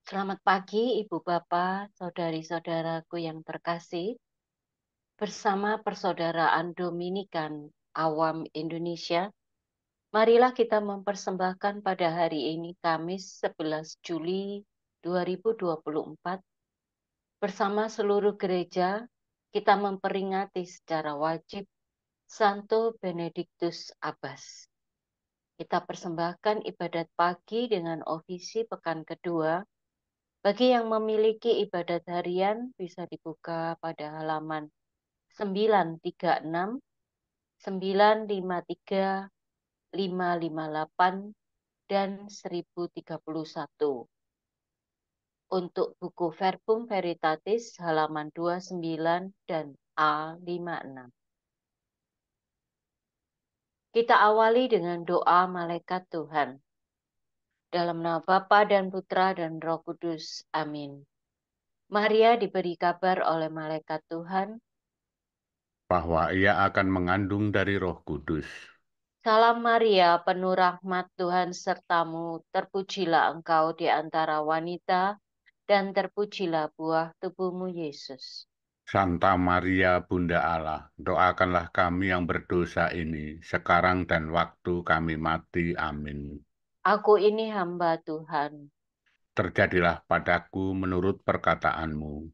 Selamat pagi, Ibu Bapak, saudari-saudaraku yang terkasih. Bersama Persaudaraan Dominikan Awam Indonesia, marilah kita mempersembahkan pada hari ini Kamis 11 Juli 2024. Bersama seluruh gereja, kita memperingati secara wajib Santo Benedictus Abbas. Kita persembahkan ibadat pagi dengan ofisi pekan kedua. Bagi yang memiliki ibadat harian bisa dibuka pada halaman 936, 953, 558, dan 1031. Untuk buku Verbum Veritatis halaman 29 dan A56. Kita awali dengan doa malaikat Tuhan. Dalam nama Bapa dan Putra dan Roh Kudus. Amin. Maria diberi kabar oleh malaikat Tuhan bahwa ia akan mengandung dari Roh Kudus. Salam Maria, penuh rahmat Tuhan sertamu, terpujilah engkau di antara wanita, dan terpujilah buah tubuhmu Yesus. Santa Maria, Bunda Allah, doakanlah kami yang berdosa ini, sekarang dan waktu kami mati. Amin. Aku ini hamba Tuhan. Terjadilah padaku menurut perkataanmu.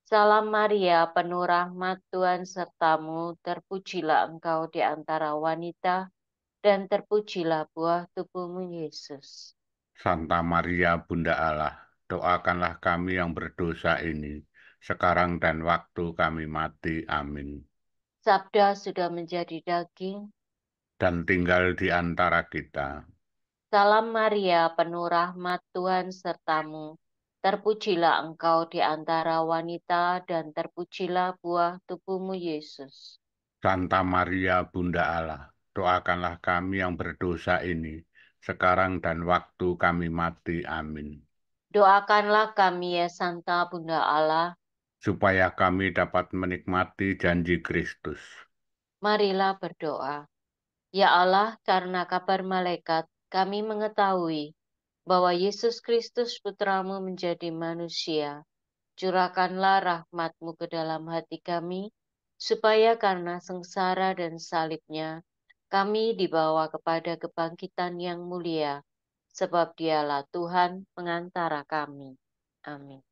Salam Maria, penuh rahmat Tuhan sertamu, terpujilah engkau di antara wanita, dan terpujilah buah tubuhmu Yesus. Santa Maria, Bunda Allah, doakanlah kami yang berdosa ini, sekarang dan waktu kami mati. Amin. Sabda sudah menjadi daging. Dan tinggal di antara kita. Salam Maria, penuh rahmat Tuhan sertamu. Terpujilah engkau di antara wanita dan terpujilah buah tubuhmu Yesus. Santa Maria, Bunda Allah, doakanlah kami yang berdosa ini, sekarang dan waktu kami mati. Amin. Doakanlah kami ya Santa Bunda Allah. Supaya kami dapat menikmati janji Kristus. Marilah berdoa. Ya Allah, karena kabar malaikat, kami mengetahui bahwa Yesus Kristus Putramu menjadi manusia. Curahkanlah rahmat-Mu ke dalam hati kami, supaya karena sengsara dan salibnya, kami dibawa kepada kebangkitan yang mulia, sebab Dialah Tuhan pengantara kami. Amin.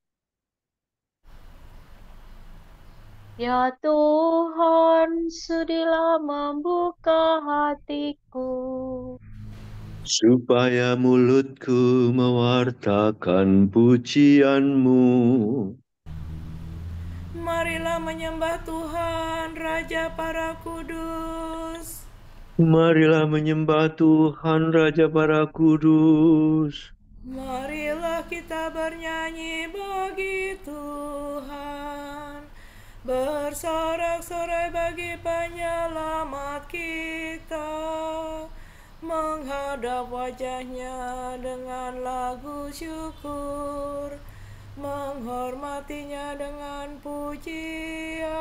Ya Tuhan, sudilah membuka hatiku, supaya mulutku mewartakan pujian-Mu. Marilah menyembah Tuhan, Raja para kudus. Marilah menyembah Tuhan, Raja para kudus. Marilah kita bernyanyi bagi Tuhan, bersorak-sorai bagi penyelamat kita, menghadap wajahnya dengan lagu syukur, menghormatinya dengan pujian.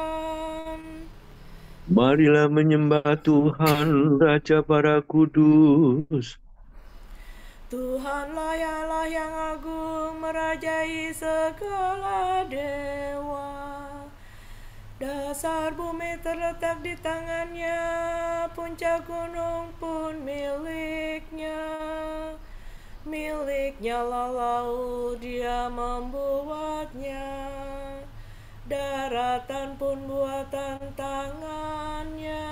Marilah menyembah Tuhan, Raja para kudus. Tuhanlah Allah yang agung, merajai segala dewa. Dasar bumi terletak di tangannya, puncak gunung pun miliknya. Miliknya lah laut, dia membuatnya. Daratan pun buatan tangannya.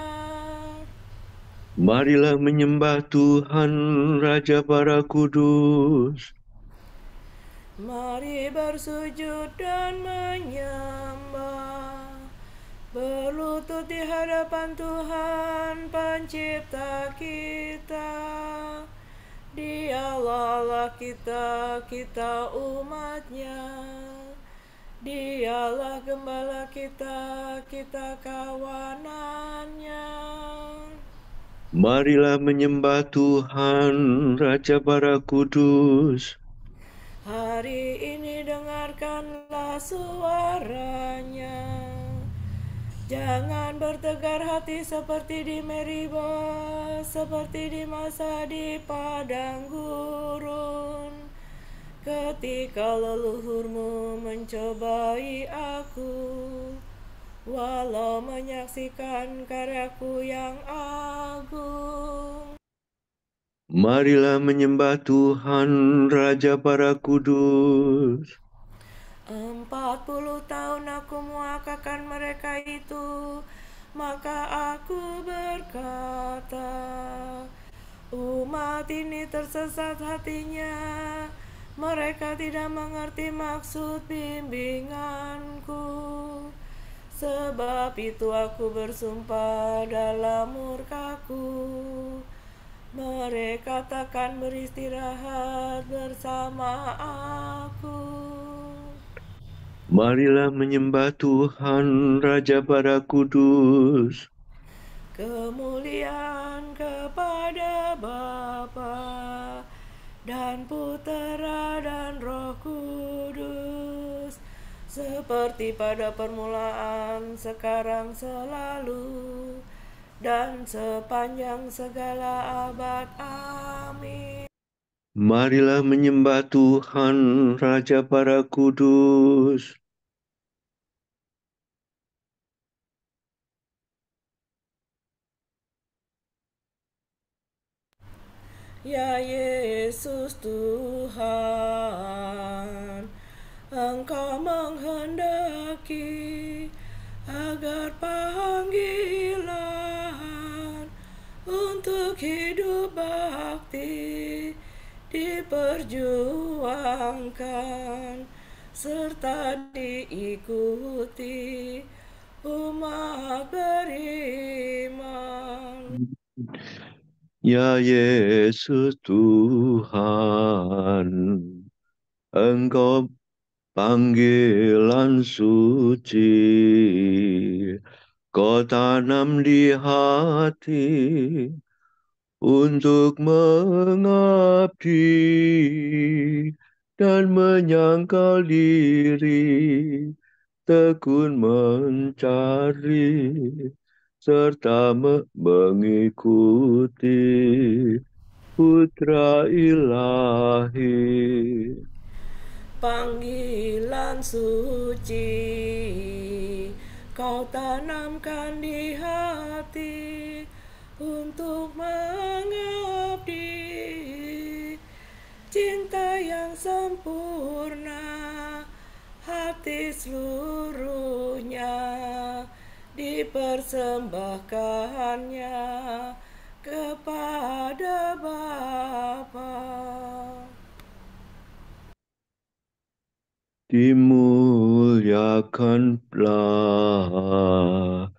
Marilah menyembah Tuhan, Raja para kudus. Mari bersujud dan menyembah, berlutut di hadapan Tuhan pencipta kita. Dialah Allah kita, kita umatnya. Dialah gembala kita, kita kawanannya. Marilah menyembah Tuhan, Raja para kudus. Hari ini dengarkanlah suaranya. Jangan bertegar hati seperti di Meriba, seperti di masa di padang gurun. ketika leluhurmu mencobai aku, walau menyaksikan karyaku yang agung. Marilah menyembah Tuhan, Raja para kudus. 40 tahun aku muakakan mereka itu, maka aku berkata, umat ini tersesat hatinya, mereka tidak mengerti maksud bimbinganku. Sebab itu aku bersumpah dalam murkaku, mereka takkan beristirahat bersama aku. Marilah menyembah Tuhan, Raja para kudus. Kemuliaan kepada Bapa dan Putera dan Roh Kudus, seperti pada permulaan, sekarang, selalu, dan sepanjang segala abad. Amin. Marilah menyembah Tuhan, Raja para kudus. Ya Yesus Tuhan, Engkau menghendaki agar panggilan untuk hidup bakti diperjuangkan serta diikuti umat beriman. Ya Yesus Tuhan, Engkau panggilan suci, Kau tanam di hati untuk mengabdi dan menyangkal diri, tekun mencari serta mengikuti Putra Ilahi. Panggilan suci Kau tanamkan di hati untuk mengabdi, cinta yang sempurna, hati seluruhnya dipersembahkannya kepada Bapa. Dimuliakanlah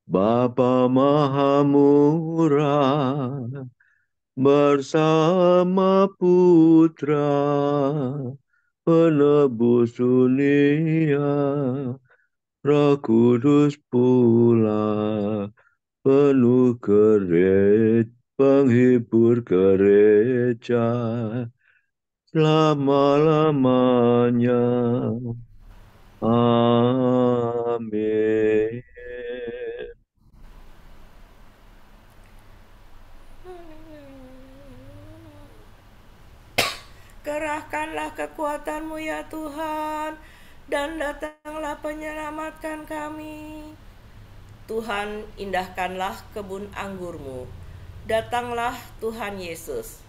Bapa Maha Murah bersama Putra penebus dunia, Roh Kudus pula penuh penghibur gereja selama-lamanya. Amin. Kerahkanlah kekuatan-Mu ya Tuhan, dan datanglah penyelamatkan kami. Tuhan, indahkanlah kebun anggur-Mu. Datanglah Tuhan Yesus.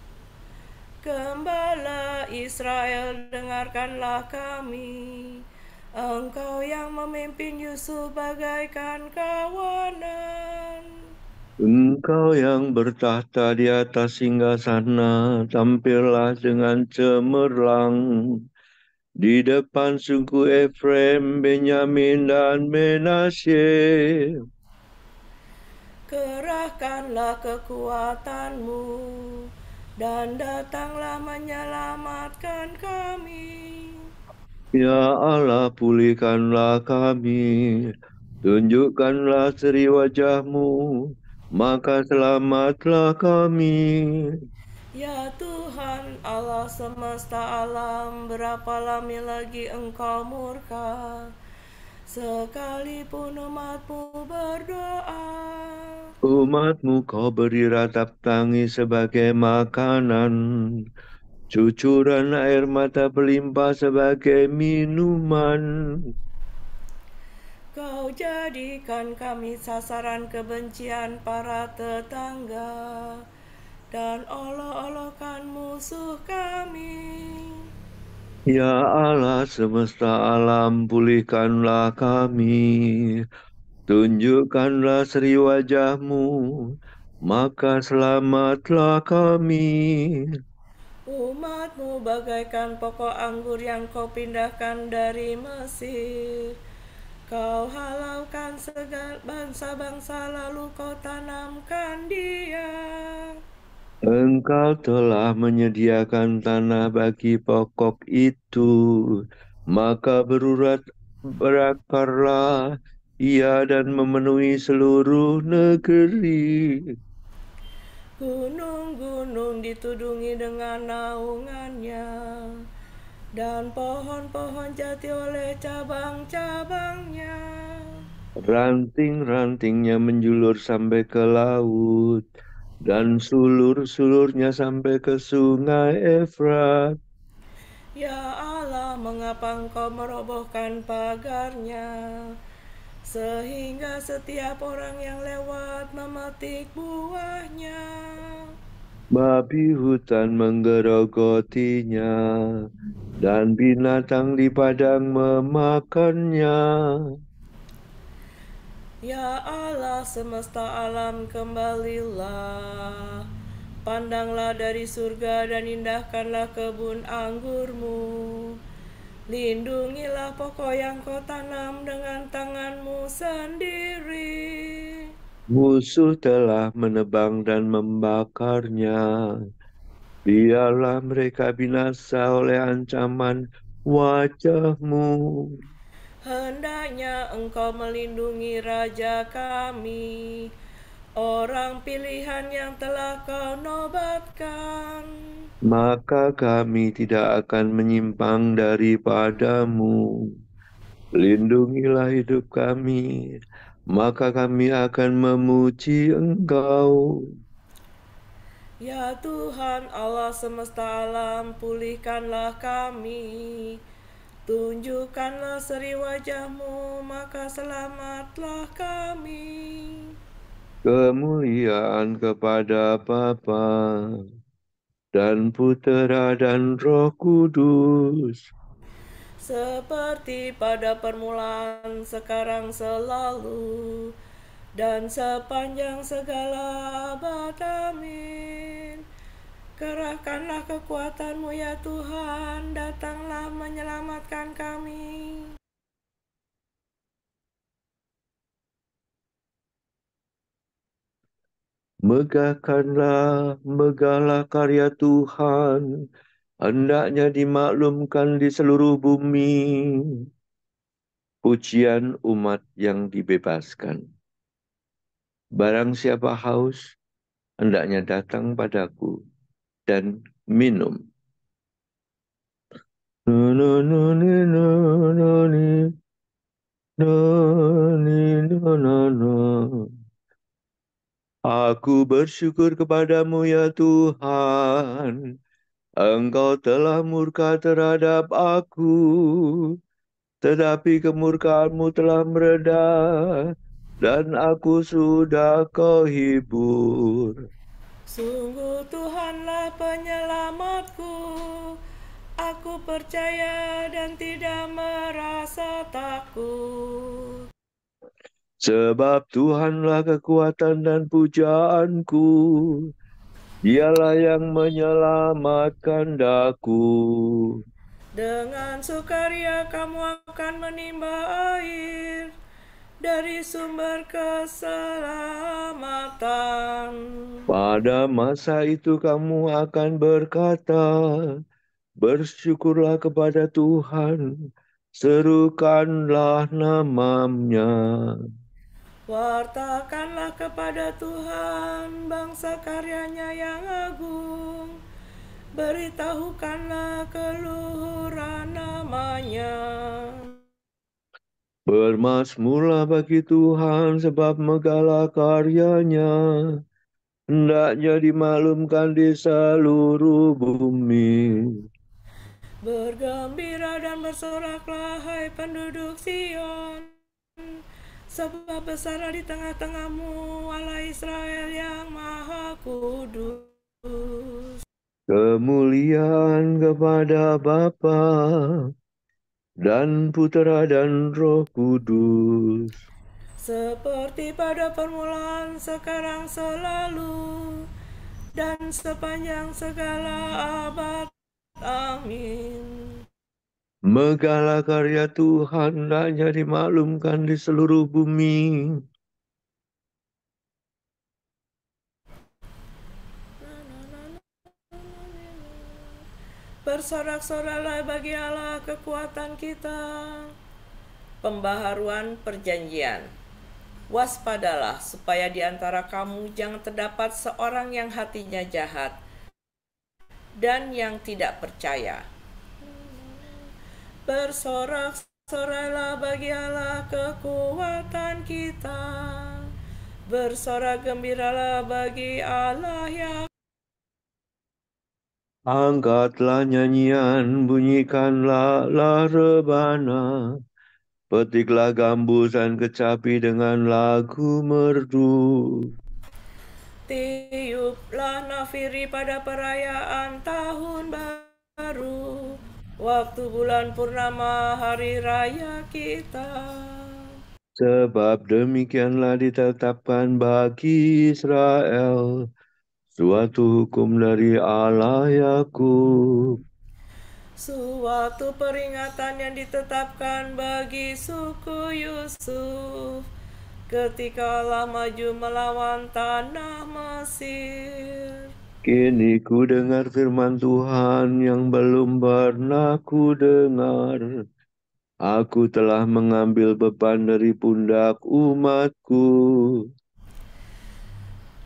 Gembala Israel, dengarkanlah kami. Engkau yang memimpin Yusuf bagaikan kawanan. Engkau yang bertahta di atas singgasana, tampillah dengan cemerlang di depan suku Efraim, Benyamin, dan Menasye. Kerahkanlah kekuatan-Mu, dan datanglah menyelamatkan kami. Ya Allah, pulihkanlah kami, tunjukkanlah seri wajah-Mu, maka selamatlah kami. Ya Tuhan Allah semesta alam, berapa lama lagi Engkau murka, sekalipun umat-Mu berdoa. Umat-Mu Kau beri ratap tangis sebagai makanan, cucuran air mata berlimpah sebagai minuman. Kau jadikan kami sasaran kebencian para tetangga dan olok-olokan musuh kami. Ya Allah semesta alam, pulihkanlah kami. Tunjukkanlah seri wajah-Mu, maka selamatlah kami. Umat-Mu bagaikan pokok anggur yang Kau pindahkan dari Mesir. Kau halaukan segala bangsa-bangsa lalu Kau tanamkan dia. Engkau telah menyediakan tanah bagi pokok itu, maka berakarlah ia dan memenuhi seluruh negeri. Gunung-gunung ditudungi dengan naungannya, dan pohon-pohon jati oleh cabang-cabangnya. Ranting-rantingnya menjulur sampai ke laut, dan sulur-sulurnya sampai ke sungai Efrat. Ya Allah, mengapa Engkau merobohkan pagarnya, sehingga setiap orang yang lewat memetik buahnya? Babi hutan menggerogotinya, dan binatang di padang memakannya. Ya Allah semesta alam, kembalilah. Pandanglah dari surga dan indahkanlah kebun anggur-Mu. Lindungilah pokok yang Kau tanam dengan tangan-Mu sendiri. Musuh telah menebang dan membakarnya. Biarlah mereka binasa oleh ancaman wajah-Mu. Hendaknya Engkau melindungi Raja kami, orang pilihan yang telah Kau nobatkan. Maka kami tidak akan menyimpang daripada-Mu. Lindungilah hidup kami, maka kami akan memuji Engkau. Ya Tuhan Allah semesta alam, pulihkanlah kami. Tunjukkanlah seri wajah-Mu, maka selamatlah kami. Kemuliaan kepada Bapa dan Putera dan Roh Kudus, Seperti pada permulaan, sekarang, selalu, dan sepanjang segala abad. Amin. Kerahkanlah kekuatan-Mu ya Tuhan, datanglah menyelamatkan kami. megahlah karya Tuhan, hendaknya dimaklumkan di seluruh bumi. Pujian umat yang dibebaskan. Barang siapa haus, hendaknya datang padaku dan minum. Aku bersyukur kepadamu ya Tuhan, Engkau telah murka terhadap aku, tetapi kemurkaanmu telah mereda, dan aku sudah Kau hibur. Sungguh Tuhanlah penyelamatku. Aku percaya dan tidak merasa takut. Sebab Tuhanlah kekuatan dan pujaanku, Dialah yang menyelamatkan daku. Dengan sukaria kamu akan menimba air dari sumber keselamatan. Pada masa itu kamu akan berkata, bersyukurlah kepada Tuhan, serukanlah namanya. Wartakanlah kepada Tuhan bangsa karyanya yang agung. Beritahukanlah keluhuran namanya. Bermazmurlah bagi Tuhan sebab megahlah karyanya. hendaknya dimaklumkan di seluruh bumi. Bergembira dan bersoraklah, hai penduduk Sion, sebab besarlah di tengah-tengahmu Allah Israel yang Maha Kudus. Kemuliaan kepada Bapa dan Putera dan Roh Kudus. Seperti pada permulaan, sekarang, selalu, dan sepanjang segala abad. Amin. Megahlah karya Tuhan, hendaknya dimaklumkan di seluruh bumi. Bersorak-soraklah bagi Allah kekuatan kita. Pembaharuan perjanjian. Waspadalah supaya di antara kamu jangan terdapat seorang yang hatinya jahat dan yang tidak percaya. Bersorak-soraklah bagi Allah kekuatan kita. Bersorak gembiralah bagi Allah yang Angkatlah nyanyian, bunyikanlah rebana, petiklah gambusan kecapi dengan lagu merdu. tiuplah nafiri pada perayaan tahun baru, waktu bulan purnama hari raya kita. Sebab demikianlah ditetapkan bagi Israel suatu hukum dari Allah Yakub. Suatu peringatan yang ditetapkan bagi suku Yusuf ketika Allah maju melawan tanah Mesir. Kini ku dengar firman Tuhan yang belum pernah ku dengar. Aku telah mengambil beban dari pundak umatku.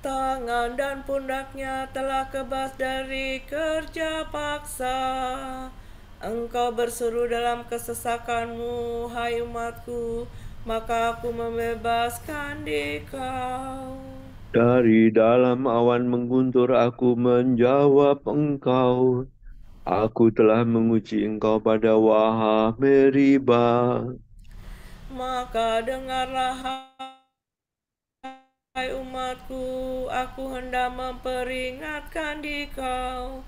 Tangan dan pundaknya telah kebas dari kerja paksa. Engkau berseru dalam kesesakanmu, hai umatku, maka aku membebaskan dikau. Dari dalam awan mengguntur aku menjawab engkau. Aku telah menguji engkau pada wahah Meribah. Maka dengarlah, hai umatku, aku hendak memperingatkan dikau.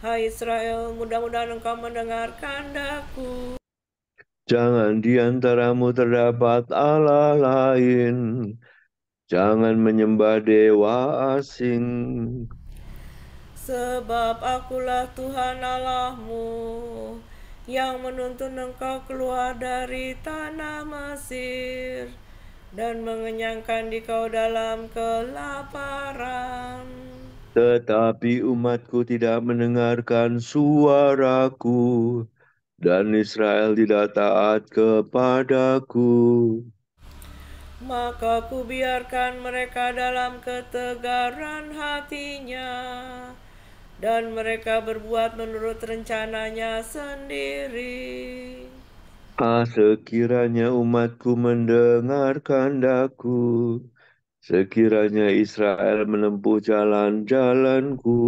Hai Israel, mudah-mudahan engkau mendengarkan daku. Jangan di antaramu terdapat Allah lain. Jangan menyembah dewa asing. Sebab akulah Tuhan Allahmu, yang menuntun engkau keluar dari tanah Mesir, dan mengenyangkan dikau dalam kelaparan. Tetapi umatku tidak mendengarkan suaraku, dan Israel tidak taat kepadaku. Maka kubiarkan mereka dalam ketegaran hatinya, dan mereka berbuat menurut rencananya sendiri. Sekiranya umatku mendengarkan daku, sekiranya Israel menempuh jalan-jalanku,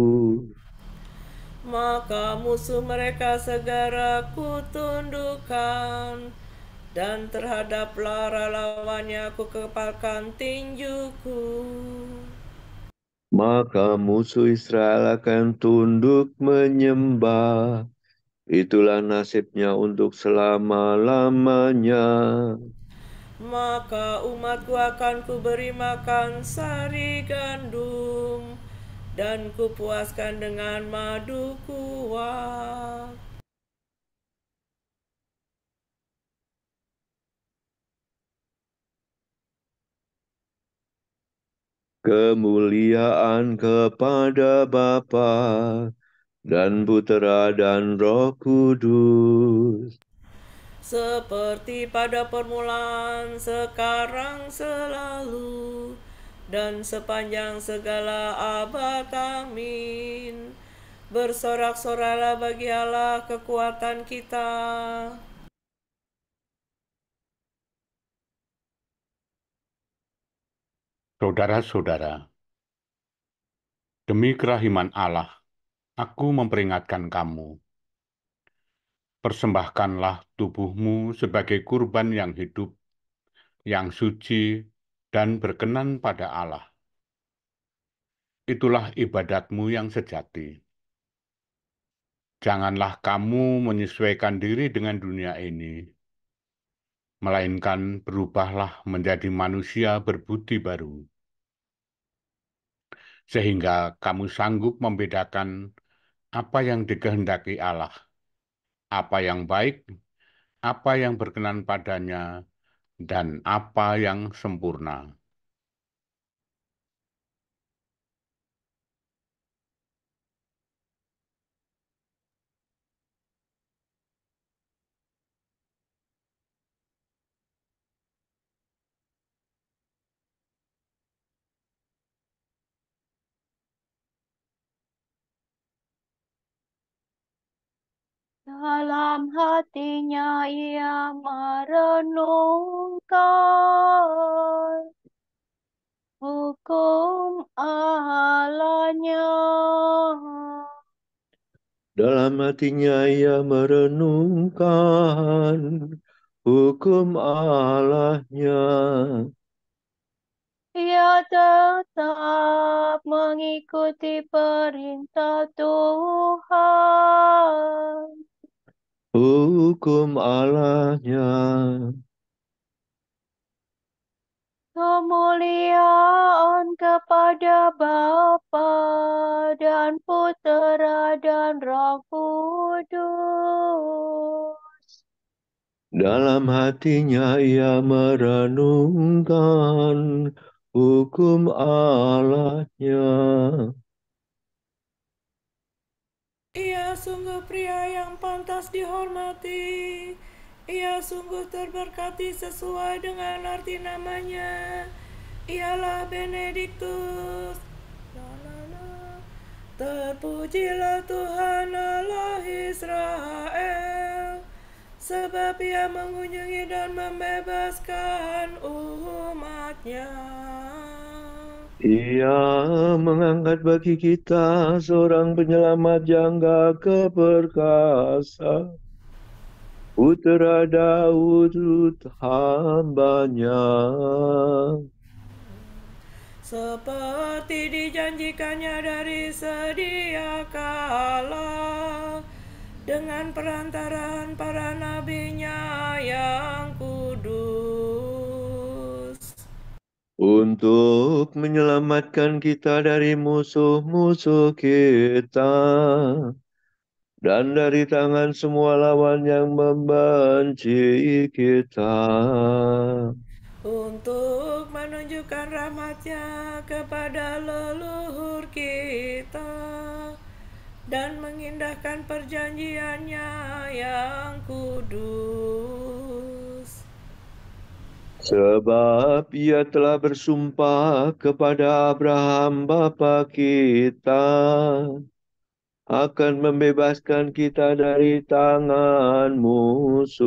Maka musuh mereka segera kutundukkan, dan terhadap lara lawannya aku kepalkan tinjuku. maka musuh Israel akan tunduk menyembah. Itulah nasibnya untuk selama-lamanya. Maka umatku akan kuberi makan sari gandum, dan kupuaskan dengan madu kuat. Kemuliaan kepada Bapa dan Putera dan Roh Kudus. Seperti pada permulaan, sekarang, selalu, dan sepanjang segala abad. Amin. Bersorak-soraklah bagi Allah kekuatan kita. Saudara-saudara, Demi kerahiman Allah, aku memperingatkan kamu. Persembahkanlah tubuhmu sebagai kurban yang hidup, yang suci, dan berkenan pada Allah. Itulah ibadatmu yang sejati. Janganlah kamu menyesuaikan diri dengan dunia ini, melainkan berubahlah menjadi manusia berbudi baru, sehingga kamu sanggup membedakan apa yang dikehendaki Allah, apa yang baik, apa yang berkenan padanya, dan apa yang sempurna. Dalam hatinya ia merenungkan hukum Allahnya. Dalam hatinya ia merenungkan hukum Allahnya. Ia tetap mengikuti perintah Tuhan. Hukum Allahnya. Kemuliaan kepada Bapa dan Putera dan Roh Kudus. Dalam hatinya ia merenungkan hukum Allahnya. Ia sungguh pria yang pantas dihormati. Ia sungguh terberkati sesuai dengan arti namanya. Ialah Benediktus. Terpujilah Tuhan Allah Israel, sebab ia mengunjungi dan membebaskan umat-Nya. Ia mengangkat bagi kita seorang penyelamat yang gagah perkasa, Putera Daud hamba-Nya. Seperti dijanjikannya dari sedia kala, dengan perantaraan para nabi-Nya yang kudus, untuk menyelamatkan kita dari musuh-musuh kita dan dari tangan semua lawan yang membenci kita, untuk menunjukkan rahmat-Nya kepada leluhur kita dan mengindahkan perjanjian-Nya yang kudus. sebab ia telah bersumpah kepada Abraham bapa kita akan membebaskan kita dari tangan musuh,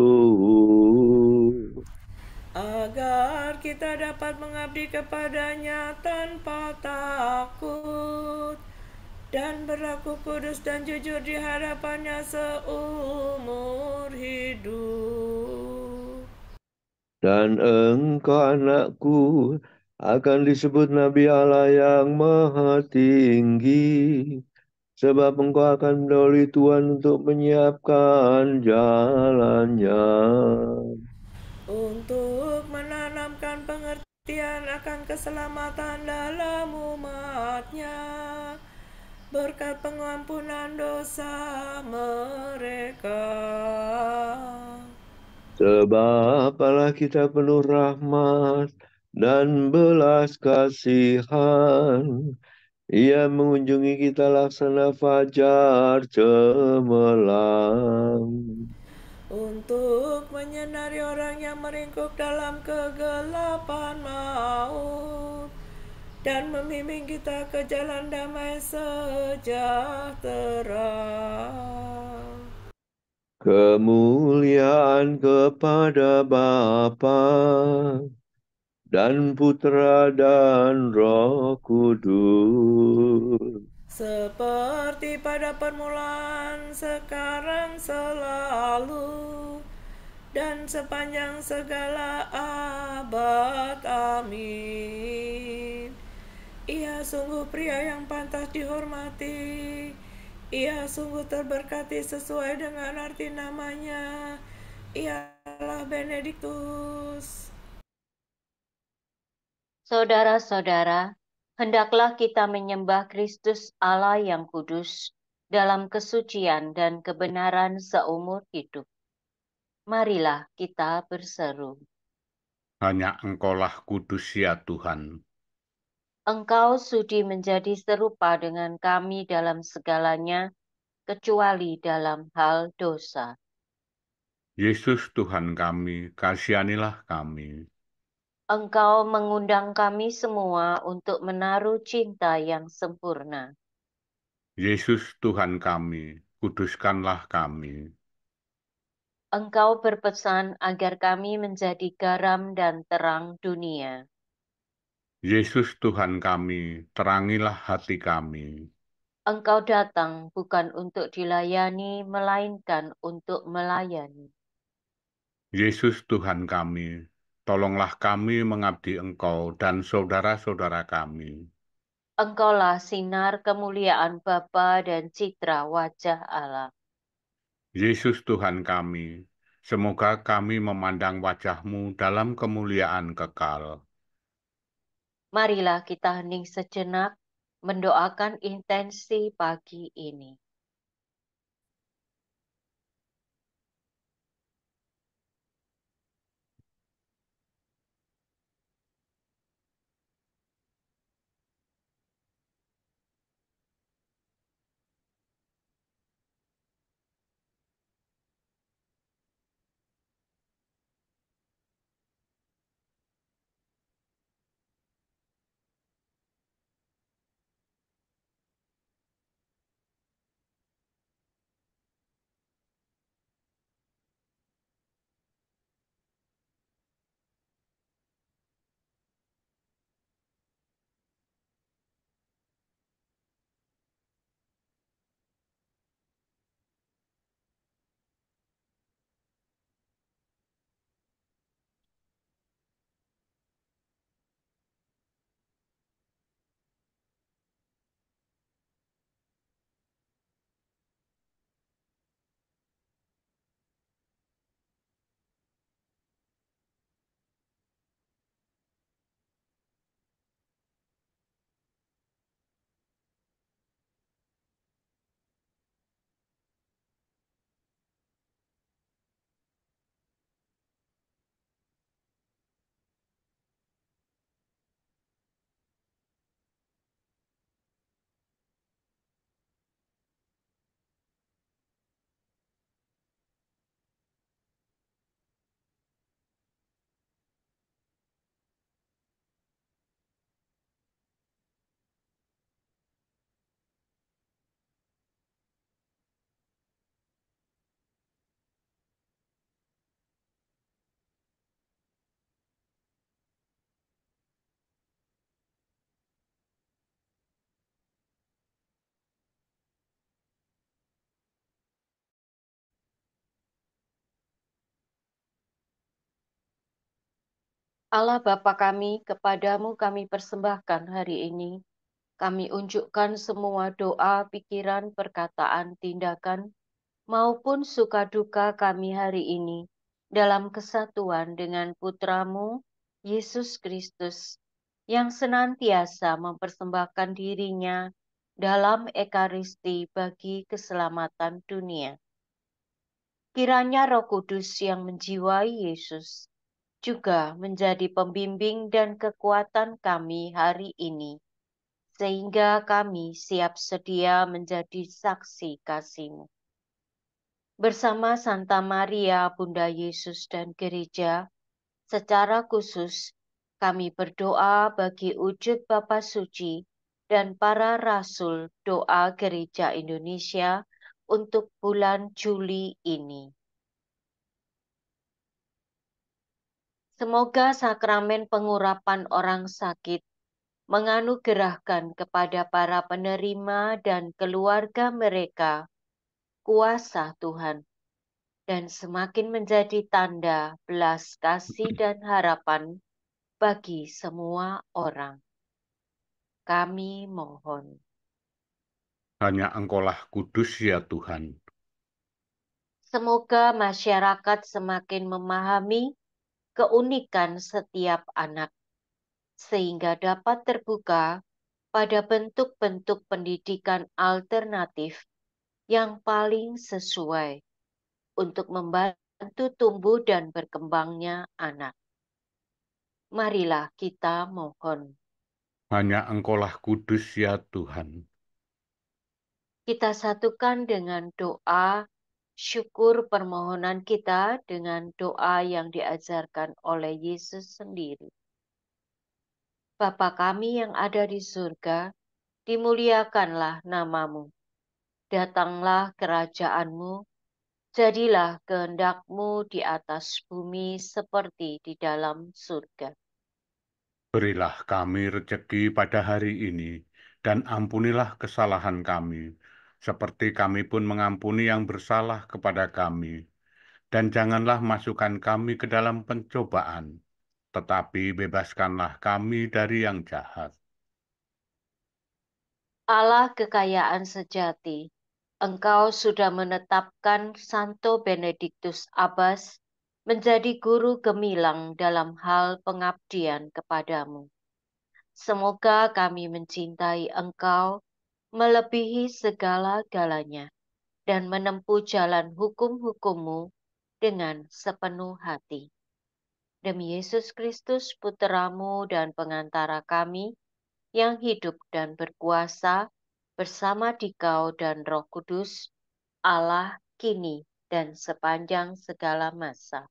agar kita dapat mengabdi kepada-Nya tanpa takut dan berlaku kudus dan jujur di hadapan-Nya seumur hidup. dan engkau anakku akan disebut Nabi Allah yang Maha Tinggi, sebab engkau akan mendahului Tuhan untuk menyiapkan jalannya, Untuk menanamkan pengertian akan keselamatan dalam umat-Nya, berkat pengampunan dosa mereka. sebab Allah kita penuh rahmat dan belas kasihan. Ia mengunjungi kita laksana fajar cemerlang, Untuk menyinari orang yang meringkuk dalam kegelapan maut, dan membimbing kita ke jalan damai sejahtera. kemuliaan kepada Bapa dan Putera dan Roh Kudus, seperti pada permulaan, sekarang, selalu, dan sepanjang segala abad. Amin. Ia sungguh pria yang pantas dihormati. Ia sungguh terberkati sesuai dengan arti namanya. Ialah Benediktus. Saudara-saudara, hendaklah kita menyembah Kristus Allah yang kudus dalam kesucian dan kebenaran seumur hidup. Marilah kita berseru. Hanya Engkaulah kudus ya Tuhan. Engkau sudi menjadi serupa dengan kami dalam segalanya, kecuali dalam hal dosa. Yesus Tuhan kami, kasihanilah kami. Engkau mengundang kami semua untuk menaruh cinta yang sempurna. Yesus Tuhan kami, kuduskanlah kami. Engkau berpesan agar kami menjadi garam dan terang dunia. Yesus Tuhan kami, terangilah hati kami. Engkau datang bukan untuk dilayani, melainkan untuk melayani. Yesus Tuhan kami, tolonglah kami mengabdi Engkau dan saudara-saudara kami. Engkaulah sinar kemuliaan Bapa dan citra wajah Allah. Yesus Tuhan kami, semoga kami memandang wajah-Mu dalam kemuliaan kekal. Marilah kita hening sejenak mendoakan intensi pagi ini. Allah Bapa kami, kepadamu kami persembahkan hari ini. Kami unjukkan semua doa, pikiran, perkataan, tindakan, maupun suka duka kami hari ini dalam kesatuan dengan Putramu, Yesus Kristus, yang senantiasa mempersembahkan dirinya dalam Ekaristi bagi keselamatan dunia. Kiranya Roh Kudus yang menjiwai Yesus juga menjadi pembimbing dan kekuatan kami hari ini, sehingga kami siap sedia menjadi saksi kasih-Mu. Bersama Santa Maria, Bunda Yesus dan Gereja, secara khusus kami berdoa bagi wujud Bapa Suci dan para Rasul Doa Gereja Indonesia untuk bulan Juli ini. Semoga sakramen pengurapan orang sakit menganugerahkan kepada para penerima dan keluarga mereka kuasa Tuhan, dan semakin menjadi tanda belas kasih dan harapan bagi semua orang. Kami mohon. Hanya Engkaulah kudus ya Tuhan. Semoga masyarakat semakin memahami keunikan setiap anak, sehingga dapat terbuka pada bentuk-bentuk pendidikan alternatif yang paling sesuai untuk membantu tumbuh dan berkembangnya anak. Marilah kita mohon. Hanya Engkaulah kudus ya Tuhan. Kita satukan dengan doa syukur permohonan kita dengan doa yang diajarkan oleh Yesus sendiri. Bapa kami yang ada di surga, dimuliakanlah namamu. Datanglah kerajaanmu, jadilah kehendak-Mu di atas bumi seperti di dalam surga. Berilah kami rezeki pada hari ini, dan ampunilah kesalahan kami, seperti kami pun mengampuni yang bersalah kepada kami. Dan janganlah masukkan kami ke dalam pencobaan, tetapi bebaskanlah kami dari yang jahat. Allah kekayaan sejati, Engkau sudah menetapkan Santo Benediktus Abbas menjadi guru gemilang dalam hal pengabdian kepadamu. Semoga kami mencintai Engkau melebihi segala-galanya dan menempuh jalan hukum-hukum-Mu dengan sepenuh hati. Demi Yesus Kristus, Putra-Mu dan pengantara kami, yang hidup dan berkuasa bersama Dikau dan Roh Kudus, Allah kini dan sepanjang segala masa.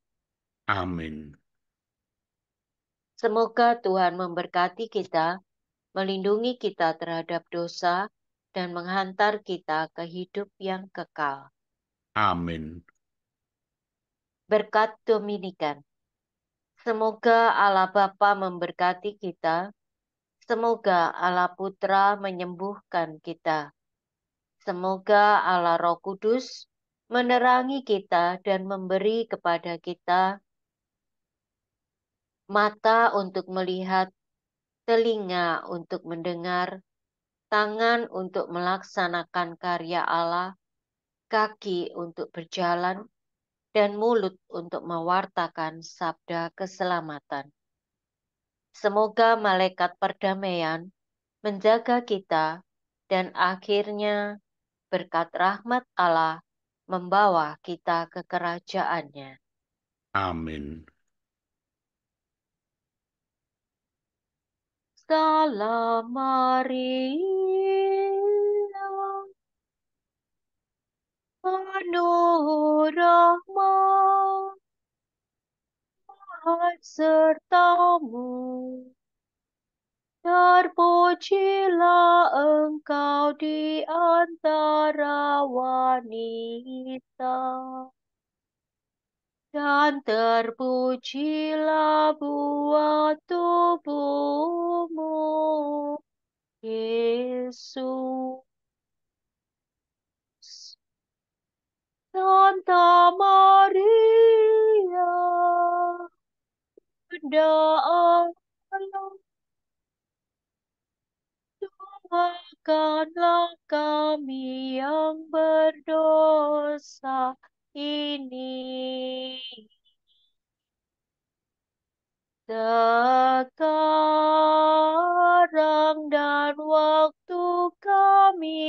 Amin. Semoga Tuhan memberkati kita, melindungi kita terhadap dosa, dan menghantar kita ke hidup yang kekal. Amin. Berkat Dominikan. Semoga Allah Bapa memberkati kita, semoga Allah Putra menyembuhkan kita, semoga Allah Roh Kudus menerangi kita dan memberi kepada kita mata untuk melihat, telinga untuk mendengar, tangan untuk melaksanakan karya Allah, kaki untuk berjalan, dan mulut untuk mewartakan sabda keselamatan. Semoga malaikat perdamaian menjaga kita dan akhirnya berkat rahmat Allah membawa kita ke kerajaannya. Amin. Salam Maria, penuh rahmat, Tuhan sertamu. Terpujilah engkau di antara wanita, dan terpujilah buah tubuhmu, Yesus. Santa Maria, Bunda Allah, doakanlah kami yang berdosa ini sekarang dan waktu kami